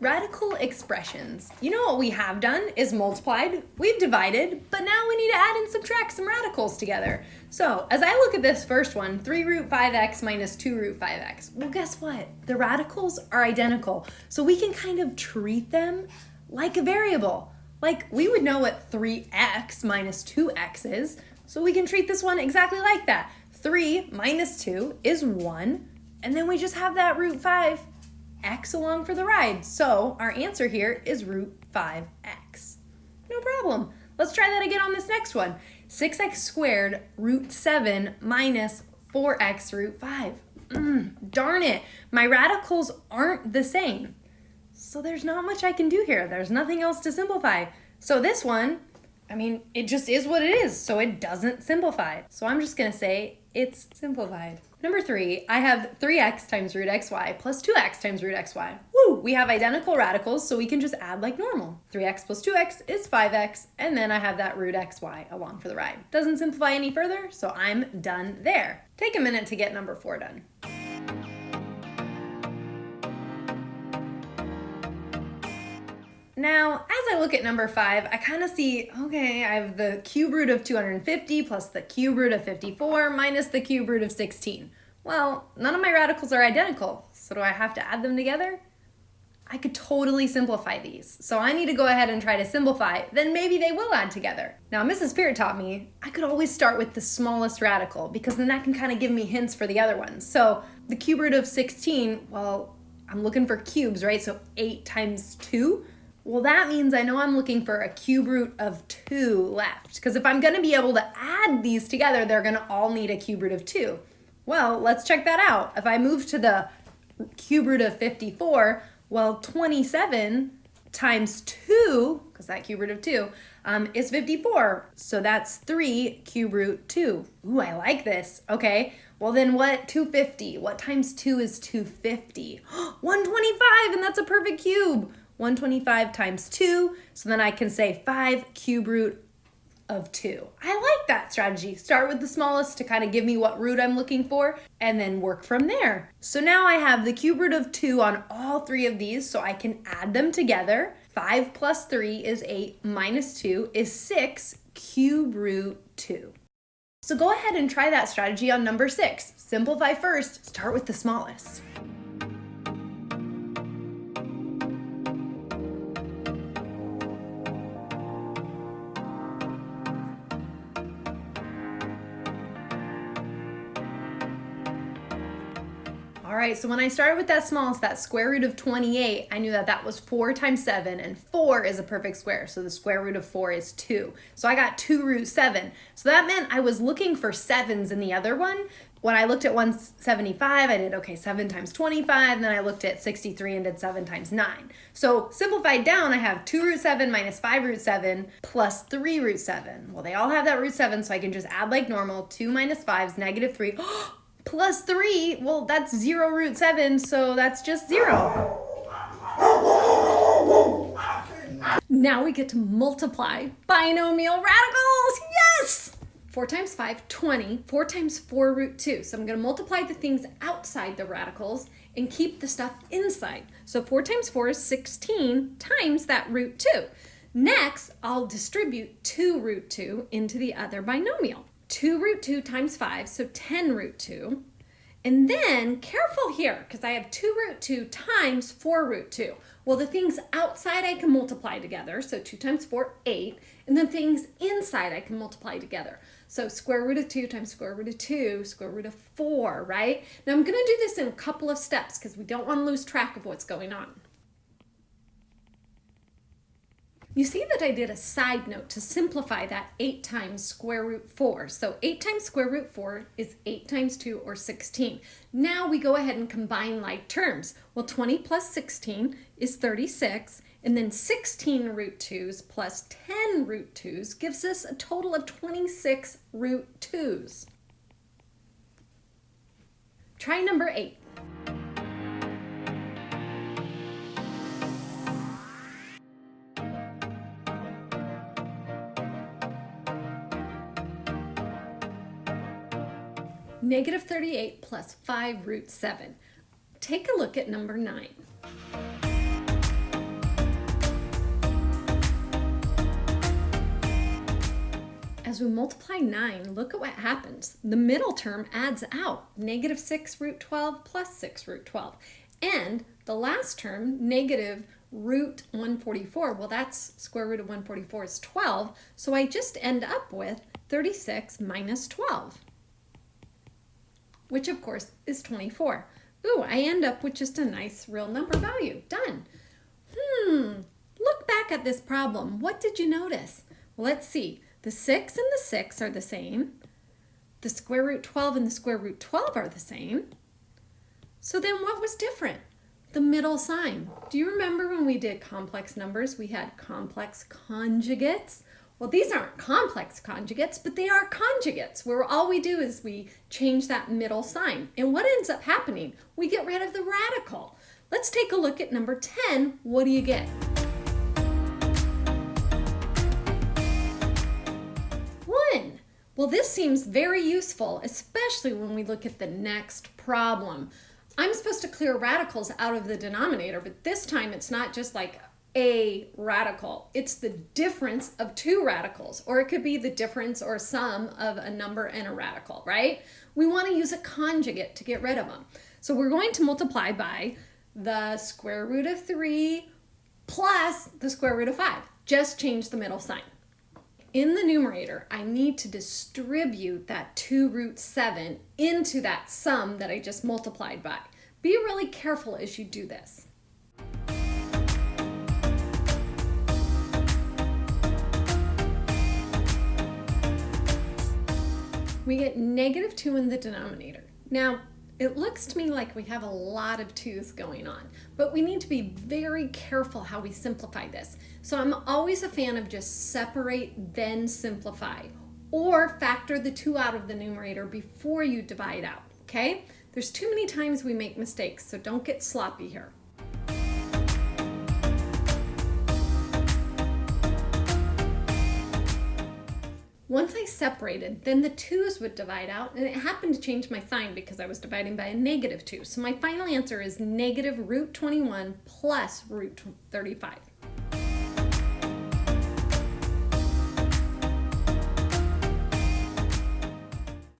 Radical expressions. You know what we have done is multiplied, we've divided, but now we need to add and subtract some radicals together. So as I look at this first one, 3 root 5x minus 2 root 5x, well guess what? The radicals are identical, so we can kind of treat them like a variable. Like we would know what 3x minus 2x is, so we can treat this one exactly like that. 3 minus 2 is 1, and then we just have that root 5 x along for the ride. So our answer here is root 5x. No problem. Let's try that again on this next one. 6x squared root 7 minus 4x root 5. Darn it. My radicals aren't the same. So there's not much I can do here. There's nothing else to simplify. So this one, it just is what it is. So it doesn't simplify. So I'm just going to say it's simplified. Number 3, I have 3x times root xy plus 2x times root xy. Woo! We have identical radicals, so we can just add like normal. 3x plus 2x is 5x, and then I have that root xy along for the ride. Doesn't simplify any further, so I'm done there. Take a minute to get number 4 done. Now, as I look at number 5, I kind of see, okay, I have the cube root of 250 plus the cube root of 54 minus the cube root of 16. Well, none of my radicals are identical, so do I have to add them together? I could totally simplify these, so I need to go ahead and try to simplify, then maybe they will add together. Now, Mrs. Peart taught me I could always start with the smallest radical because then that can kind of give me hints for the other ones. So the cube root of 16, well, I'm looking for cubes, right? So 8 times 2. Well, that means I know I'm looking for a cube root of 2 left, because if I'm going to be able to add these together, they're going to all need a cube root of 2. Well, let's check that out. If I move to the cube root of 54, well, 27 times 2, because that cube root of 2, is 54. So that's 3 cube root 2. Ooh, I like this. Okay, well then what? 250. What times 2 is 250? 125, and that's a perfect cube. 125 times 2, so then I can say 5 cube root of 2. I like that strategy. Start with the smallest to kind of give me what root I'm looking for, and then work from there. So now I have the cube root of 2 on all 3 of these, so I can add them together. 5 plus 3 is 8, minus 2 is 6 cube root 2. So go ahead and try that strategy on number 6. Simplify first, start with the smallest. All right, so when I started with that smallest, that square root of 28, I knew that that was 4 times 7, and 4 is a perfect square, so the square root of 4 is 2. So I got 2 root 7. So that meant I was looking for 7s in the other one. When I looked at 175, I did, okay, 7 times 25, and then I looked at 63 and did 7 times 9. So simplified down, I have 2 root 7 minus 5 root 7 plus 3 root 7. Well, they all have that root 7, so I can just add like normal. 2 minus 5 is negative 3. Plus 3, well, that's 0 root 7, so that's just 0. Now we get to multiply binomial radicals. Yes! 4 times 5, 20. 4 times 4 root 2. So I'm going to multiply the things outside the radicals and keep the stuff inside. So 4 times 4 is 16 times that root 2. Next, I'll distribute 2 root 2 into the other binomial. 2 root 2 times 5, so 10 root 2. And then, careful here, because I have 2 root 2 times 4 root 2. Well, the things outside I can multiply together, so 2 times 4, 8. And then things inside I can multiply together. So square root of 2 times square root of 2, square root of 4, right? Now I'm going to do this in a couple of steps because we don't want to lose track of what's going on. You see that I did a side note to simplify that 8 times square root 4. So 8 times square root 4 is 8 times 2, or 16. Now we go ahead and combine like terms. Well, 20 plus 16 is 36, and then 16 root 2's plus 10 root 2's gives us a total of 26 root 2's. Try number 8. Negative 38 plus 5 root 7. Take a look at number 9. As we multiply 9, look at what happens. The middle term adds out, negative 6 root 12 plus 6 root 12. And the last term, negative root 144, well, that's square root of 144 is 12. So I just end up with 36 minus 12, which of course is 24. Ooh, I end up with just a nice real number value. Done. Look back at this problem. What did you notice? Well, let's see. The 6 and the 6 are the same. The square root 12 and the square root 12 are the same. So then what was different? The middle sign. Do you remember when we did complex numbers, we had complex conjugates? Well, these aren't complex conjugates, but they are conjugates, where all we do is we change that middle sign. And what ends up happening? We get rid of the radical. Let's take a look at number 10. What do you get? 1. Well, this seems very useful, especially when we look at the next problem. I'm supposed to clear radicals out of the denominator, but this time it's not just like a radical. It's the difference of two radicals, or it could be the difference or sum of a number and a radical, right? We want to use a conjugate to get rid of them. So we're going to multiply by the square root of 3 plus the square root of 5. Just change the middle sign. In the numerator, I need to distribute that 2 root 7 into that sum that I just multiplied by. Be really careful as you do this. We get negative 2 in the denominator. Now, it looks to me like we have a lot of 2's going on, but we need to be very careful how we simplify this. So I'm always a fan of just separate, then simplify, or factor the 2 out of the numerator before you divide out, okay? There's too many times we make mistakes, so don't get sloppy here. Once I separated, then the 2's would divide out, and it happened to change my sign because I was dividing by a negative 2. So my final answer is negative root 21 plus root 35.